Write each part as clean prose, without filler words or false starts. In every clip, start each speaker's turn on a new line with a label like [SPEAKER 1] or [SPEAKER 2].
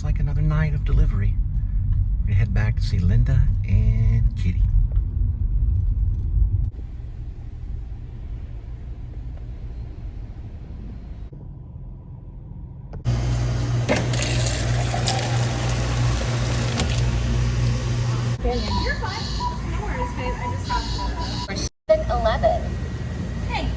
[SPEAKER 1] looks like another night of delivery. We're gonna head back to see Linda and Kitty.
[SPEAKER 2] You're fine. No worries, babe. I just have to.
[SPEAKER 3] 11.
[SPEAKER 2] Hey.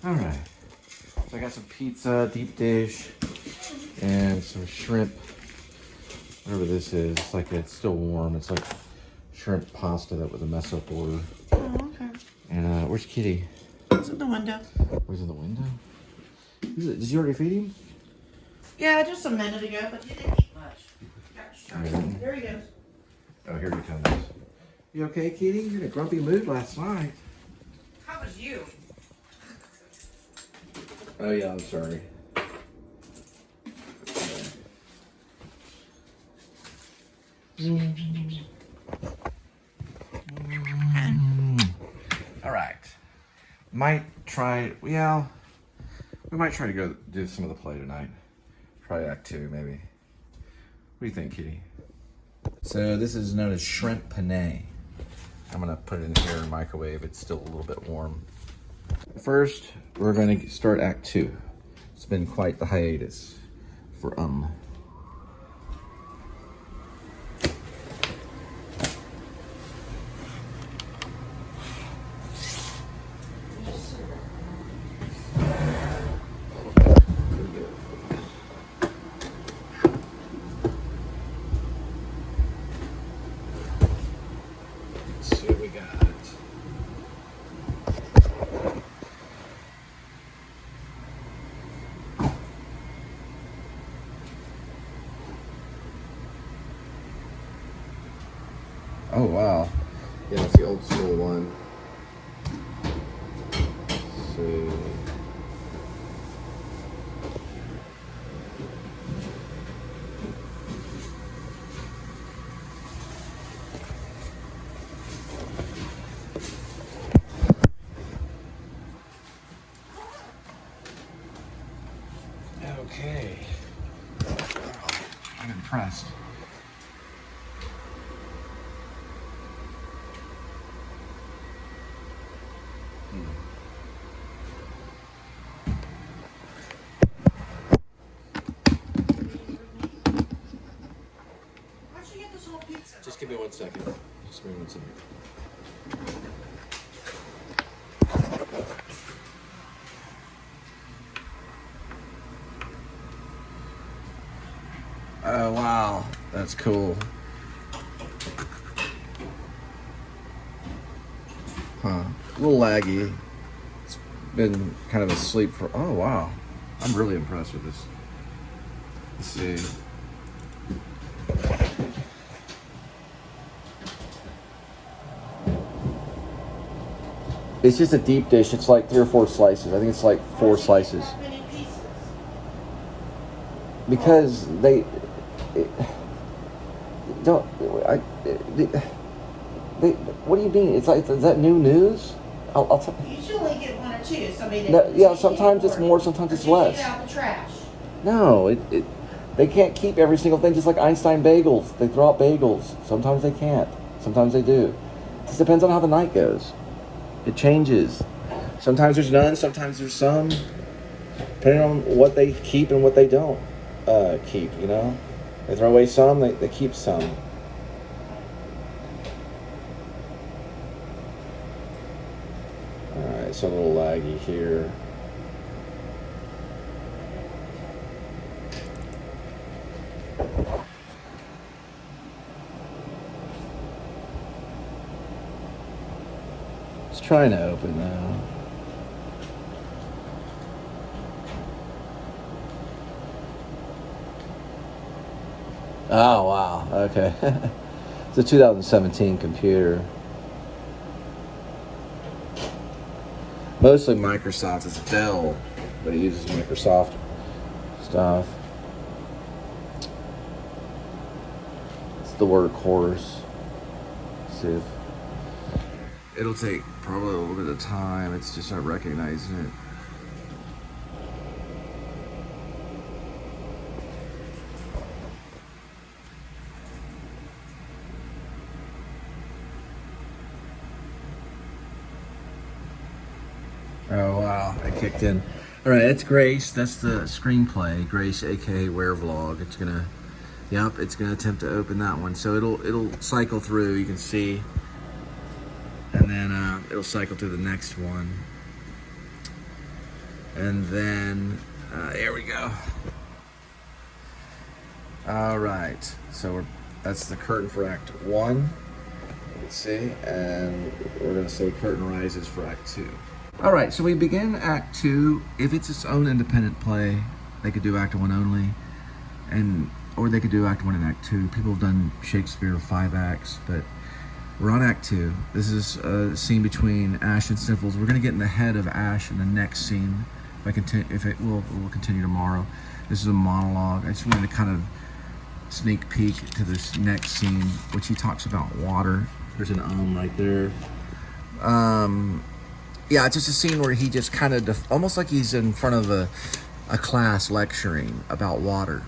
[SPEAKER 1] All right, so I got some pizza, deep dish, and some shrimp, whatever this is. It's like, it's still warm. It's like shrimp pasta that was a mess up order.
[SPEAKER 4] Oh, okay.
[SPEAKER 1] And where's Kitty?
[SPEAKER 4] It's in the window.
[SPEAKER 1] Where's in the window? Did you already feed him?
[SPEAKER 4] Yeah, just a minute ago, but he didn't eat much.
[SPEAKER 1] Really?
[SPEAKER 4] There he goes.
[SPEAKER 1] Oh, here he comes. You okay, Kitty? You're in a grumpy mood last night.
[SPEAKER 4] How was you?
[SPEAKER 1] Oh yeah, I'm sorry. All right. Might try, well, we might try to go do some of the play tonight. Try Act 2, maybe. What do you think, Kitty? So this is known as shrimp penne. I'm gonna put it in here in the microwave. It's still a little bit warm. First, we're gonna start Act 2. It's been quite the hiatus for Let's see what we got. Oh wow. Yeah, it's the old school one. Let's see. Okay. I'm impressed.
[SPEAKER 4] How'd you get this whole pizza?
[SPEAKER 1] Just give me 1 second. Just give me 1 second. Oh wow, that's cool. Huh, a little laggy. It's been kind of asleep for, oh wow. I'm really impressed with this. Let's see. It's just a deep dish. It's like 3 or 4 slices. I think it's like 4 slices.
[SPEAKER 4] That many pieces.
[SPEAKER 1] Because they don't. What do you mean? It's like, is that new news? I'll tell.
[SPEAKER 4] You should only get 1 or 2. Somebody
[SPEAKER 1] No, yeah, sometimes it's more, sometimes it's less.
[SPEAKER 4] Take it out the trash.
[SPEAKER 1] No, they can't keep every single thing. Just like Einstein bagels, they throw out bagels. Sometimes they can't. Sometimes they do. It just depends on how the night goes. It changes. Sometimes there's none. Sometimes there's some. Depending on what they keep and what they don't keep. You know, they throw away some. They keep some. All right, it's a little laggy here. trying to open now. Oh, wow. Okay. It's a 2017 computer. Mostly Microsoft. It's Dell, but it uses Microsoft stuff. It's the workhorse. Let's see if it'll take probably a little bit of time. It's just not recognizing it. Oh wow, it kicked in. All right, it's Grace. That's the screenplay. Grace, aka Werevlog. It's gonna, yep, it's gonna attempt to open that one. So it'll cycle through. You can see, and then it'll cycle through the next one, and then there we go. All right, so that's the curtain for Act 1. You can see, and we're gonna say curtain rises for Act 2. All right, so we begin Act 2. If it's its own independent play, they could do Act 1 only, or they could do Act 1 and Act 2. People have done Shakespeare 5 acts, but we're on Act 2. This is a scene between Ash and Sniffles. We're going to get in the head of Ash in the next scene. We'll continue tomorrow. This is a monologue. I just wanted to kind of sneak peek to this next scene, which he talks about water. There's an right there. Yeah, it's just a scene where he just kind of, almost like he's in front of a class lecturing about water.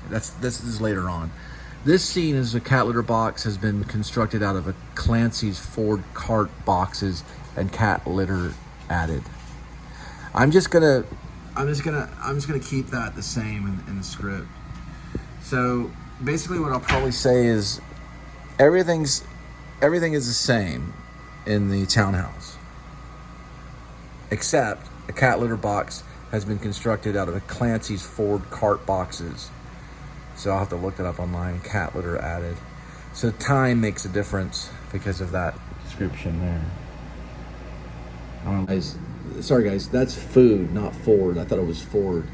[SPEAKER 1] This is later on. This scene is a cat litter box has been constructed out of a Clancy's Ford cart boxes and cat litter added. I'm just gonna keep that the same in the script. So basically, what I'll probably say is everything is the same in the townhouse, except a cat litter box has been constructed out of a Clancy's Ford cart boxes. So I'll have to look that up online. Cat litter added. So time makes a difference because of that description there. Sorry guys, that's food, not Ford. I thought it was Ford.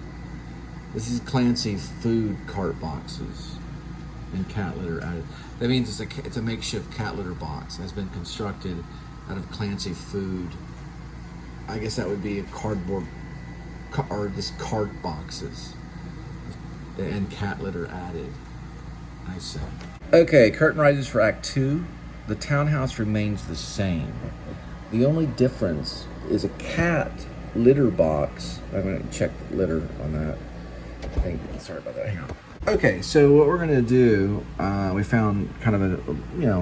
[SPEAKER 1] This is Clancy food cart boxes and cat litter added. That means it's a makeshift cat litter box. It has been constructed out of Clancy food. I guess that would be a cardboard, or just cart boxes and cat litter added. I said. Okay, curtain rises for Act 2. The townhouse remains the same. The only difference is a cat litter box. I'm going to check the litter on that. Sorry about that. Hang on. Okay, so what we're going to do, we found kind of a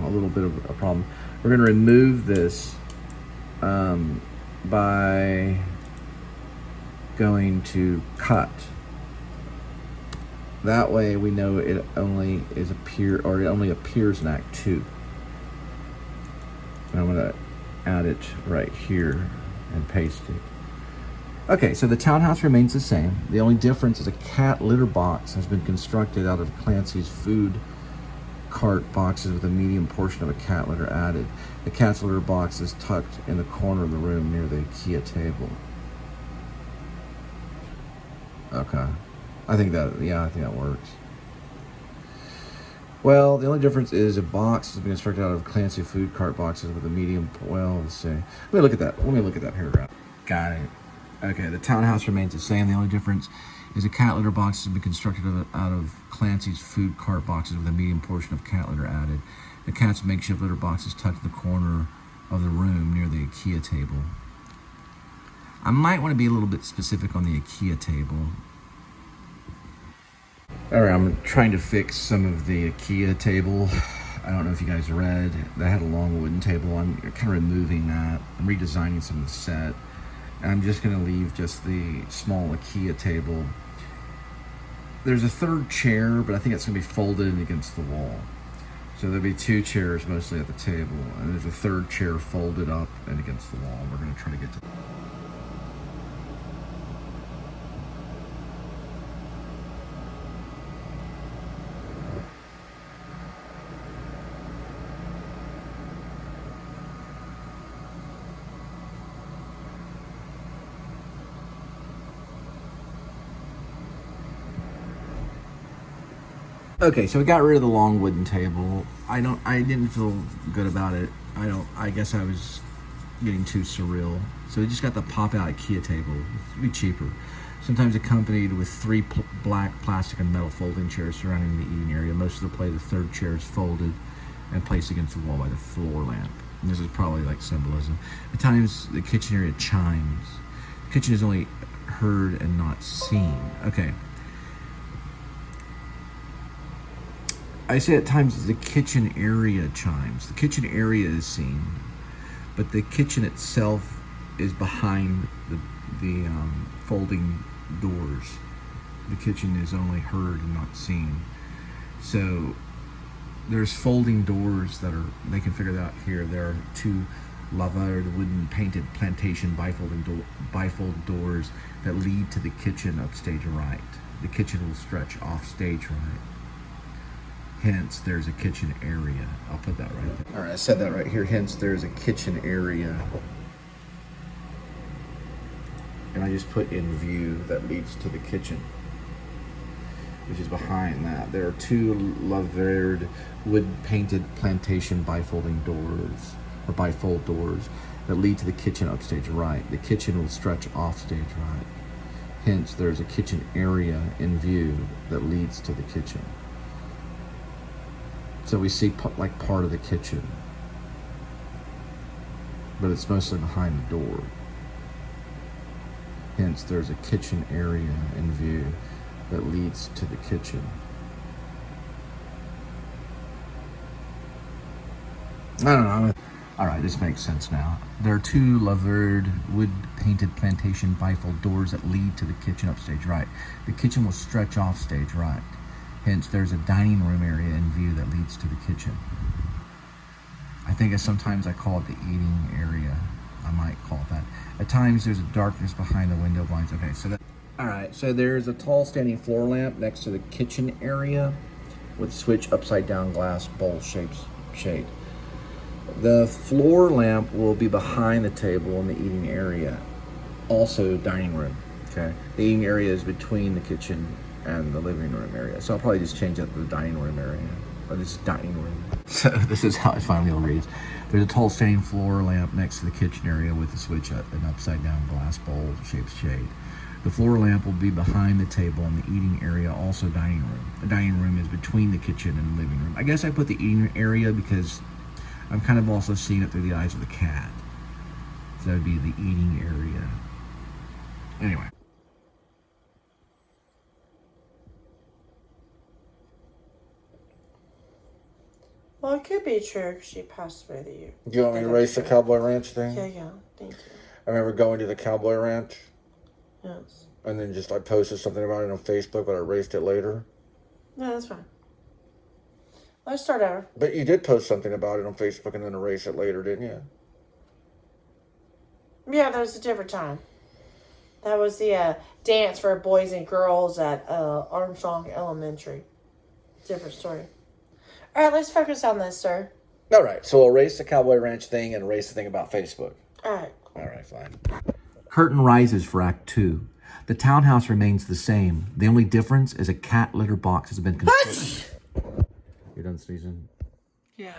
[SPEAKER 1] little bit of a problem. We're going to remove this by going to cut. That way we know it only appears in Act 2. And I'm going to add it right here and paste it. Okay, so the townhouse remains the same. The only difference is a cat litter box has been constructed out of Clancy's food cart boxes with a medium portion of a cat litter added. The cat's litter box is tucked in the corner of the room near the IKEA table. Okay. I think that works. Well, the only difference is a box has been constructed out of Clancy food cart boxes with a medium, let's see. Let me look at that paragraph. Got it. Okay, the townhouse remains the same. The only difference is a cat litter box has been constructed out of Clancy's food cart boxes with a medium portion of cat litter added. The cat's makeshift litter box is tucked in the corner of the room near the IKEA table. I might want to be a little bit specific on the IKEA table. All right, I'm trying to fix some of the IKEA table. I don't know if you guys read. They had a long wooden table. I'm kind of removing that. I'm redesigning some of the set. And I'm just going to leave just the small IKEA table. There's a third chair, but I think it's going to be folded in against the wall. So there'll be 2 chairs mostly at the table, and there's a third chair folded up and against the wall. We're going to try to get to Okay, so we got rid of the long wooden table. I didn't feel good about it. I guess I was getting too surreal. So we just got the pop-out IKEA table. It'd be cheaper. Sometimes accompanied with 3 black plastic and metal folding chairs surrounding the eating area. Most of the play, the third chair is folded and placed against the wall by the floor lamp. And this is probably like symbolism. At times, the kitchen area chimes. The kitchen is only heard and not seen. Okay. I say at times the kitchen area chimes. The kitchen area is seen, but the kitchen itself is behind the folding doors. The kitchen is only heard and not seen. So there's folding doors that are, they can figure that out here. There are 2 laviered wooden painted plantation bifold doors that lead to the kitchen upstage right. The kitchen will stretch off stage right. Hence, there's a kitchen area. I'll put that right there. All right, I said that right here. Hence, there's a kitchen area. And I just put in view that leads to the kitchen, which is behind that. There are 2 laviered wood painted plantation bifold doors that lead to the kitchen upstage right. The kitchen will stretch off stage right. Hence, there's a kitchen area in view that leads to the kitchen. So we see like part of the kitchen, but it's mostly behind the door. Hence, there's a kitchen area in view that leads to the kitchen. I don't know. All right, this makes sense now. There are 2 laviered wood painted plantation bifold doors that lead to the kitchen upstage right. The kitchen will stretch off stage right. Hence, there's a dining room area in view that leads to the kitchen. I think sometimes I call it the eating area. I might call it that. At times, there's a darkness behind the window blinds. Okay, so that. All right, so there's a tall standing floor lamp next to the kitchen area with switch upside down glass bowl shade. The floor lamp will be behind the table in the eating area. Also, dining room. Okay, the eating area is between the kitchen and the living room area. So I'll probably just change that to the dining room area, or this dining room. So this is how it finally reads. There's a tall standing floor lamp next to the kitchen area with a switch an upside down glass bowl shaped shade. The floor lamp will be behind the table in the eating area, also dining room. The dining room is between the kitchen and the living room. I guess I put the eating area because I'm kind of also seeing it through the eyes of the cat. So that would be the eating area. Anyway.
[SPEAKER 4] Well, it could be true because she passed away the year.
[SPEAKER 1] Do you want me to erase the Cowboy Ranch thing?
[SPEAKER 4] Yeah, thank you.
[SPEAKER 1] I remember going to the Cowboy Ranch.
[SPEAKER 4] Yes.
[SPEAKER 1] And then I posted something about it on Facebook, but I erased it later.
[SPEAKER 4] Yeah, that's fine. Let's start over.
[SPEAKER 1] But you did post something about it on Facebook and then erase it later, didn't you?
[SPEAKER 4] Yeah, that was a different time. That was the dance for boys and girls at Armstrong Elementary. Different story. All right, let's focus on this, sir.
[SPEAKER 1] All right, so we'll erase the Cowboy Ranch thing and erase the thing about Facebook.
[SPEAKER 4] All right.
[SPEAKER 1] All right, fine. Curtain rises for Act 2. The townhouse remains the same. The only difference is a cat litter box has been constructed. You're done sneezing?
[SPEAKER 4] Yeah.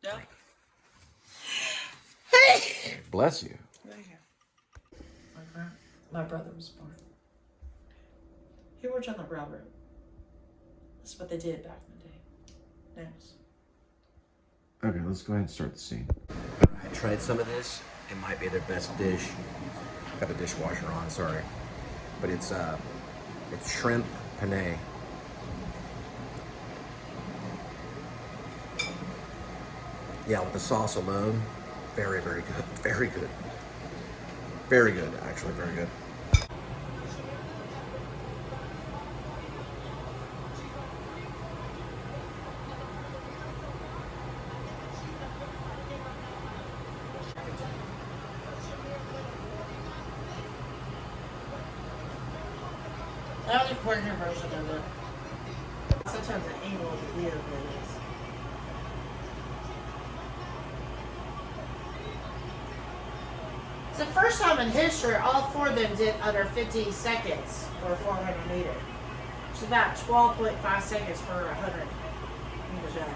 [SPEAKER 4] No.
[SPEAKER 1] Bless you.
[SPEAKER 4] Thank you. My brother was born. He worked on the railroad. That's what they did back in the day. Next.
[SPEAKER 1] Okay, let's go ahead and start the scene. I tried some of this. It might be their best dish. Got the dishwasher on, sorry. But it's shrimp penne. Yeah, with the sauce alone, very, very good. Very good. Very good, actually, very good.
[SPEAKER 4] That was a quicker version of it. Sometimes the angle of the video is. It's the first time in history all 4 of them did under 50 seconds for a 400 meter. It's about 12.5 seconds per 100 meters dash.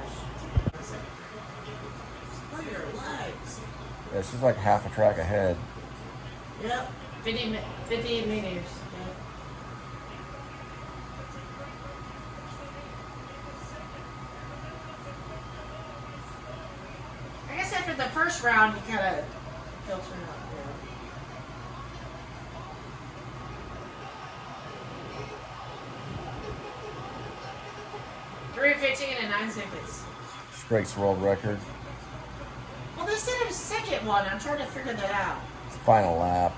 [SPEAKER 4] Look at your legs.
[SPEAKER 1] Yeah, she's like half a track ahead.
[SPEAKER 4] Yep. 58 meters. Yep. I guess after the first round, you kind of filter it up. Yeah. 3:15 and 9 seconds.
[SPEAKER 1] She breaks world record.
[SPEAKER 4] Well, they said it was second one. I'm trying to figure that out.
[SPEAKER 1] Final lap.